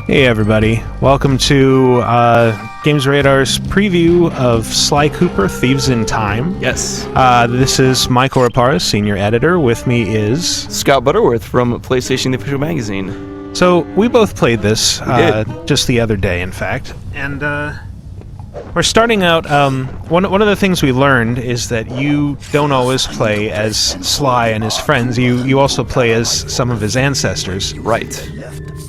Hey everybody, welcome to Games Radar's preview of Sly Cooper, Thieves in Time. Yes. This is Michael Raparas, senior editor. With me is... Scott Butterworth from PlayStation The Official Magazine. So, we both played this just the other day, in fact. And we're starting out... one of the things we learned is that you don't always play as Sly and his friends. You also play as some of his ancestors. Right.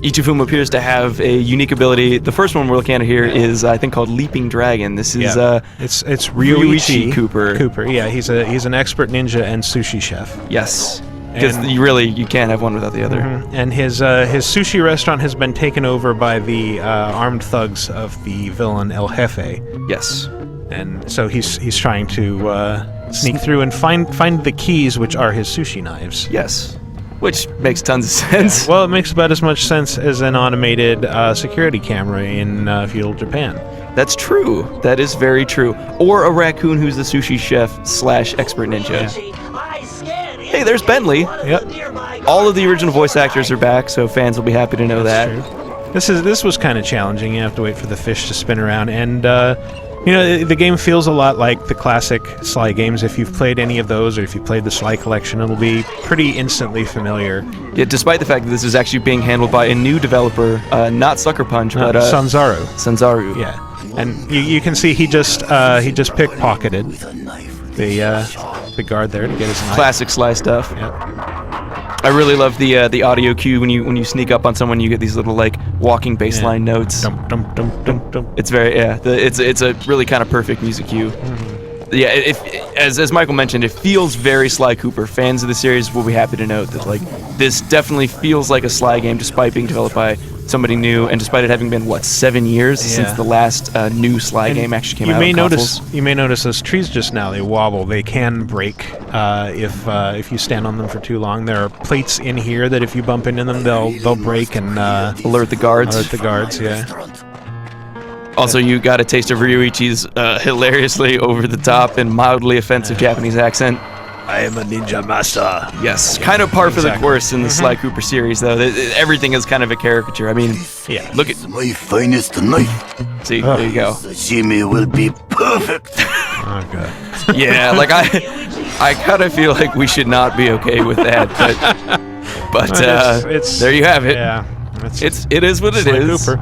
Each of whom appears to have a unique ability. The first one we're looking at here is, I think, called Leaping Dragon. This is it's Rioichi Cooper. Yeah, he's an expert ninja and sushi chef. Yes, because you can't have one without the other. Mm-hmm. And his sushi restaurant has been taken over by the armed thugs of the villain El Jefe. Yes. And so he's trying to sneak through and find the keys, which are his sushi knives. Yes. Which makes tons of sense. Yeah. Well, it makes about as much sense as an automated security camera in feudal Japan. That's true. That is very true. Or a raccoon who's the sushi chef / expert ninja. Yeah. Hey, there's Bentley. Yep. All of the original voice actors are back, so fans will be happy to know that. True. This was kind of challenging. You have to wait for the fish to spin around, and the game feels a lot like the classic Sly games. If you've played any of those, or if you played the Sly collection, it'll be pretty instantly familiar. Yeah, despite the fact that this is actually being handled by a new developer, not Sucker Punch, but Sanzaru. Sanzaru. Yeah, and you can see he just pickpocketed the guard there to get his knife. Classic Sly stuff. Yep. I really love the audio cue when you sneak up on someone. You get these little walking bassline notes. Dum, dum, dum, dum, dum. It's very it's a really kind of perfect music cue. Mm-hmm. Yeah, as Michael mentioned, it feels very Sly Cooper. Fans of the series will be happy to note that this definitely feels like a Sly game, despite being developed by somebody new, and despite it having been 7 years since the last new Sly game actually came out on consoles. You may notice those trees just now, they wobble. They can break if you stand on them for too long. There are plates in here that if you bump into them, they'll break and alert the guards. Yeah. Also, you got a taste of Rioichi's hilariously over-the-top and mildly offensive Japanese accent. I am a ninja master. Yes, kind of par for the course in the Sly Cooper series, though. Everything is kind of a caricature. I mean, look at my finest knife. See, there you go. Sashimi will be perfect. Oh god. Yeah, I kind of feel like we should not be okay with that, but it's there you have it. Yeah. It is what it is. Cooper.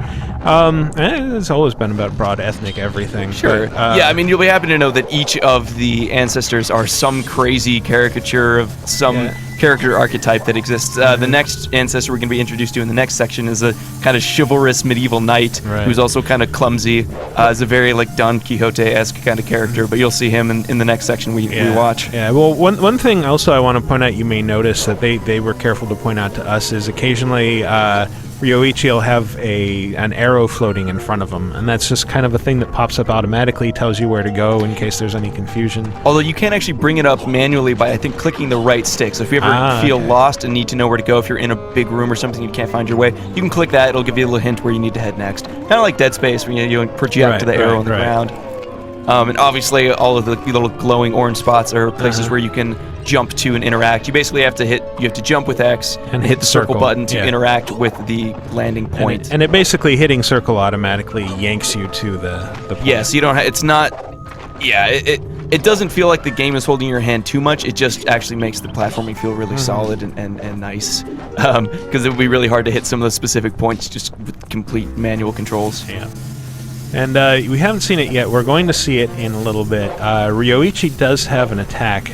It's always been about broad ethnic everything. Sure. But, I mean, you'll be happy to know that each of the ancestors are some crazy caricature of some character archetype that exists. The next ancestor we're going to be introduced to in the next section is a kind of chivalrous medieval knight who's also kind of clumsy. Is a very Don Quixote-esque kind of character, but you'll see him in the next section we watch. Yeah. Well, one thing also I want to point out, you may notice that they were careful to point out to us, is occasionally Rioichi will have an arrow floating in front of him, and that's just kind of a thing that pops up automatically, tells you where to go in case there's any confusion. Although you can actually bring it up manually by, I think, clicking the right stick. So if you ever feel lost and need to know where to go, if you're in a big room or something you can't find your way, you can click that. It'll give you a little hint where you need to head next. Kind of like Dead Space, when you project to the arrow on the ground. And obviously, all of the little glowing orange spots are places where you can jump to and interact. You basically have to jump with X and hit the circle button to interact with the landing point. And it basically, hitting circle automatically yanks you to the point. Yeah, so you don't it's not... Yeah, it doesn't feel like the game is holding your hand too much. It just actually makes the platforming feel really solid and nice. Because it would be really hard to hit some of those specific points just with complete manual controls. Yeah. And we haven't seen it yet. We're going to see it in a little bit. Rioichi does have an attack.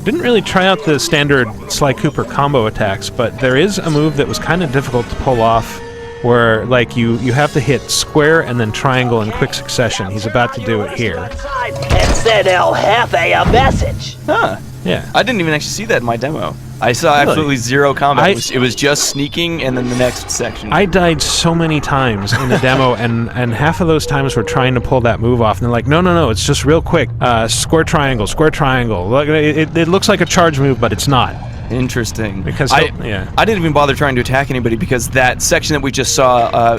Didn't really try out the standard Sly Cooper combo attacks, but there is a move that was kind of difficult to pull off, where you have to hit square and then triangle in quick succession. He's about to do it here. And send El Jefe a message. Huh. Yeah. I didn't even actually see that in my demo. I saw absolutely zero combat. It was just sneaking and then the next section. I died so many times in the demo, and half of those times we're trying to pull that move off, and they're like, no, it's just real quick. Square triangle. Look, it looks like a charge move, but it's not. Interesting. Because I didn't even bother trying to attack anybody, because that section that we just saw,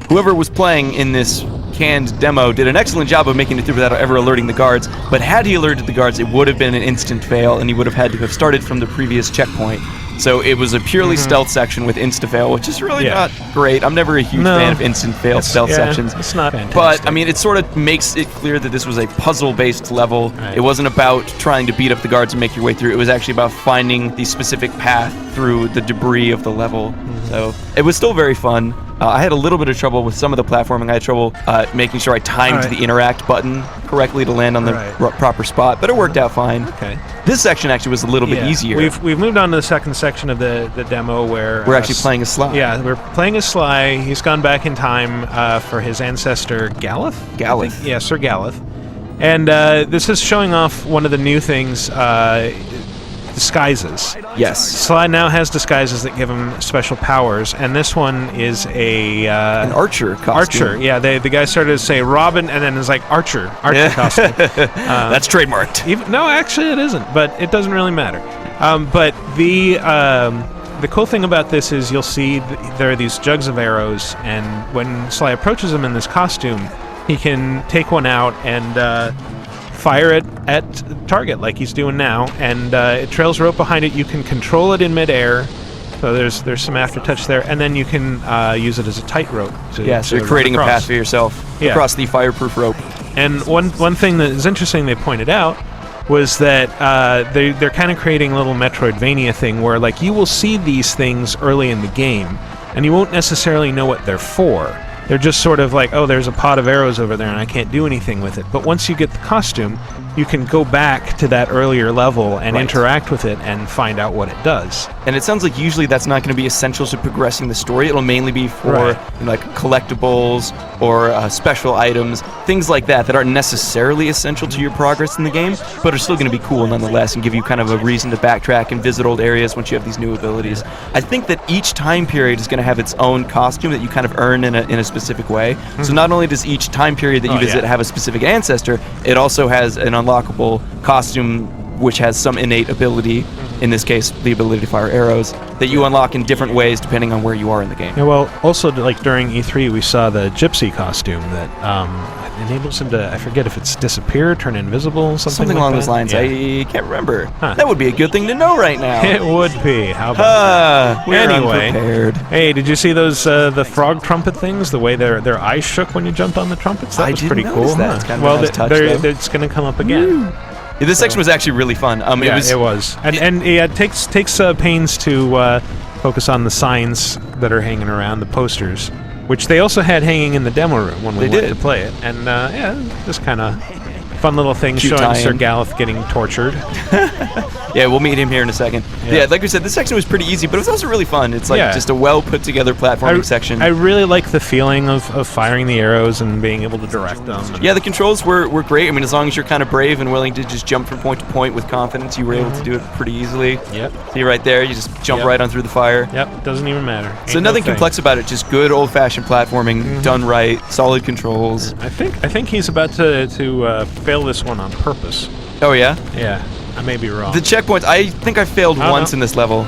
whoever was playing in this canned demo did an excellent job of making it through without ever alerting the guards. But had he alerted the guards, it would have been an instant fail, and he would have had to have started from the previous checkpoint, So it was a purely stealth section with insta-fail, which is really not great. I'm never a huge No. fan of instant-fail stealth sections. It's not fantastic. But, I mean, it sort of makes it clear that this was a puzzle-based level. Right. It wasn't about trying to beat up the guards and make your way through. It was actually about finding the specific path through the debris of the level. So it was still very fun. I had a little bit of trouble with some of the platforming. I had trouble making sure I timed the interact button correctly to land on the proper spot, but it worked out fine. Okay. This section actually was a little bit easier. We've moved on to the second section of the demo where we're actually playing as Sly. Yeah, we're playing as Sly. He's gone back in time for his ancestor Galeth. Galeth. Yeah, Sir Galeth. And this is showing off one of the new things, disguises. Yes. Sly now has disguises that give him special powers, and this one is an archer costume. Archer, yeah. The guy started to say Robin, and then it's like Archer costume. That's trademarked. No, actually it isn't, but it doesn't really matter. But the cool thing about this is you'll see there are these jugs of arrows, and when Sly approaches him in this costume, he can take one out and fire it at target like he's doing now, and it trails rope behind it. You can control it in midair, so there's some aftertouch there, and then you can use it as a tightrope. So you're creating a path for yourself across the fireproof rope. And one thing that is interesting they pointed out was that they're kind of creating a little Metroidvania thing where like you will see these things early in the game, and you won't necessarily know what they're for. They're just sort of like, oh, there's a pot of arrows over there and I can't do anything with it. But once you get the costume, you can go back to that earlier level and interact with it and find out what it does. And it sounds like usually that's not going to be essential to progressing the story. It'll mainly be for like collectibles or special items, things like that aren't necessarily essential to your progress in the game, but are still going to be cool nonetheless and give you kind of a reason to backtrack and visit old areas once you have these new abilities. I think that each time period is going to have its own costume that you kind of earn in a specific way. So not only does each time period that you visit have a specific ancestor, it also has an unlockable costume which has some innate ability, in this case the ability to fire arrows, that you unlock in different ways depending on where you are in the game. Yeah, well, also like during E3 we saw the gypsy costume that enables him to, I forget if it's disappear, turn invisible, something like along that. those lines. Yeah. I can't remember. That would be a good thing to know right now. It would be. How about we're anyway, unprepared. Hey, did you see those the frog trumpet things? The way their eyes shook when you jumped on the trumpets? That was pretty cool. That. It's kind of well, a nice touch, it's going to come up again. Yeah, this section was actually really fun. It was. And it takes pains to focus on the signs that are hanging around, the posters, which they also had hanging in the demo room when we went to play it. And just kind of fun little things Cute showing tie-in. Sir Galeth getting tortured. Yeah, we'll meet him here in a second. Yeah, like we said, this section was pretty easy, but it was also really fun. It's like just a well put together platforming section. I really like the feeling of firing the arrows and being able to direct them. Yeah, the controls were great. I mean, as long as you're kind of brave and willing to just jump from point to point with confidence, you were able to do it pretty easily. Yep. See right there, you just jump right on through the fire. Yep, doesn't even matter. So nothing complex about it, just good old-fashioned platforming, done right, solid controls. I think he's about to fail this one on purpose. Oh yeah? Yeah, I may be wrong. The checkpoints, I think I failed once in this level.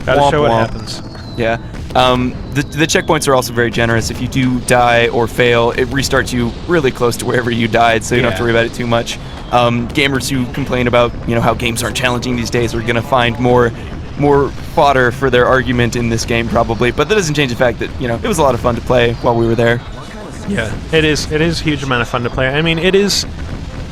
Gotta show what happens. Yeah. The checkpoints are also very generous. If you do die or fail, it restarts you really close to wherever you died, so you don't have to worry about it too much. Gamers who complain about how games aren't challenging these days are going to find more fodder for their argument in this game probably, but that doesn't change the fact that it was a lot of fun to play while we were there. Yeah, it is a huge amount of fun to play. I mean, it is.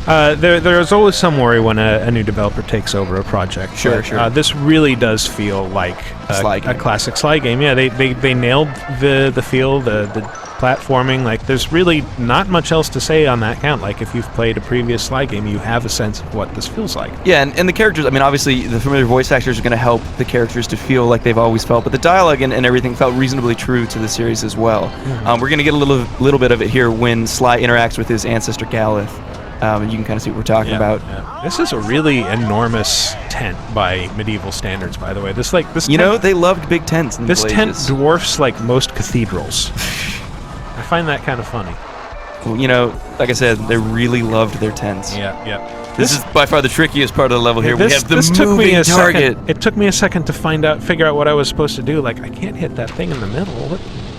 There's always some worry when a new developer takes over a project. Sure. This really does feel like a classic Sly game. Yeah, they nailed the feel, the platforming. Like, there's really not much else to say on that count. Like, if you've played a previous Sly game, you have a sense of what this feels like. Yeah, and the characters, I mean, obviously, the familiar voice actors are going to help the characters to feel like they've always felt, but the dialogue and everything felt reasonably true to the series as well. We're going to get a little bit of it here when Sly interacts with his ancestor Galeth. And you can kind of see what we're talking about. Yeah. This is a really enormous tent by medieval standards, by the way. This tent, they loved big tents in the This Middle tent Ages. dwarfs like most cathedrals. I find that kind of funny. Well, like I said, they really loved their tents. Yeah. This is by far the trickiest part of the level here. We have the took me moving a target. Second. It took me a second to figure out what I was supposed to do. Like, I can't hit that thing in the middle.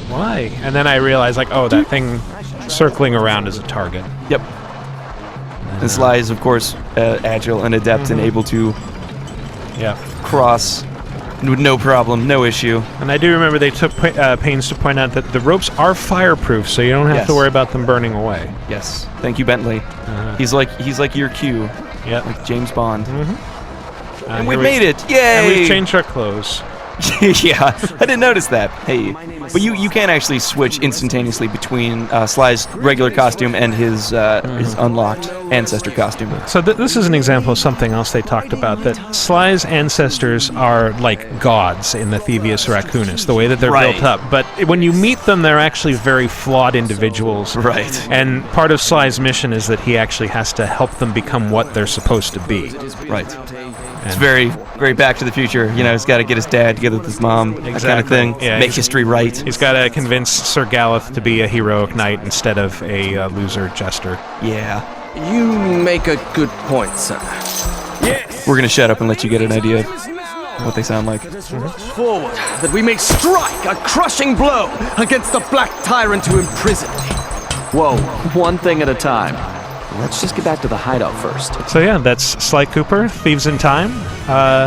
Why? And then I realized, like, oh, that thing circling around is a target. Yep. And Sly is, of course, agile and adept and able to cross No problem, no issue. And I do remember they took pains to point out that the ropes are fireproof, so you don't have to worry about them burning away. Yes. Thank you, Bentley. He's like your Q. Yep. Like James Bond. And we here made it! Yay! And we've changed our clothes. Yeah, I didn't notice that. Hey, but you can actually switch instantaneously between Sly's regular costume and his unlocked ancestor costume. So this is an example of something else they talked about, that Sly's ancestors are like gods in the Thievius Raccoonus, the way that they're built up. But when you meet them, they're actually very flawed individuals. Right. And part of Sly's mission is that he actually has to help them become what they're supposed to be. Right. It's very, very Back to the Future. You know, he's got to get his dad together with his mom, that kind of thing. Yeah, make history right. He's got to convince Sir Galeth to be a heroic knight instead of a loser jester. Yeah. You make a good point, sir. Yes. We're gonna shut up and let you get an idea of what they sound like. Forward, that we may strike a crushing blow against the black tyrant who imprisoned me. Whoa, one thing at a time. Let's just get back to the hideout first. So yeah, that's Sly Cooper, Thieves in Time.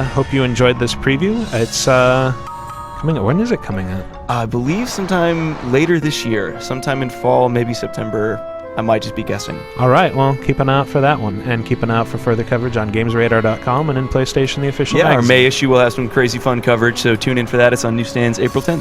Hope you enjoyed this preview. It's coming out. When is it coming out? I believe sometime later this year, sometime in fall, maybe September. I might just be guessing. All right, well, keep an eye out for that one, and keep an eye out for further coverage on GamesRadar.com and in PlayStation, the official magazine. Our May issue will have some crazy fun coverage, so tune in for that. It's on newsstands April 10th.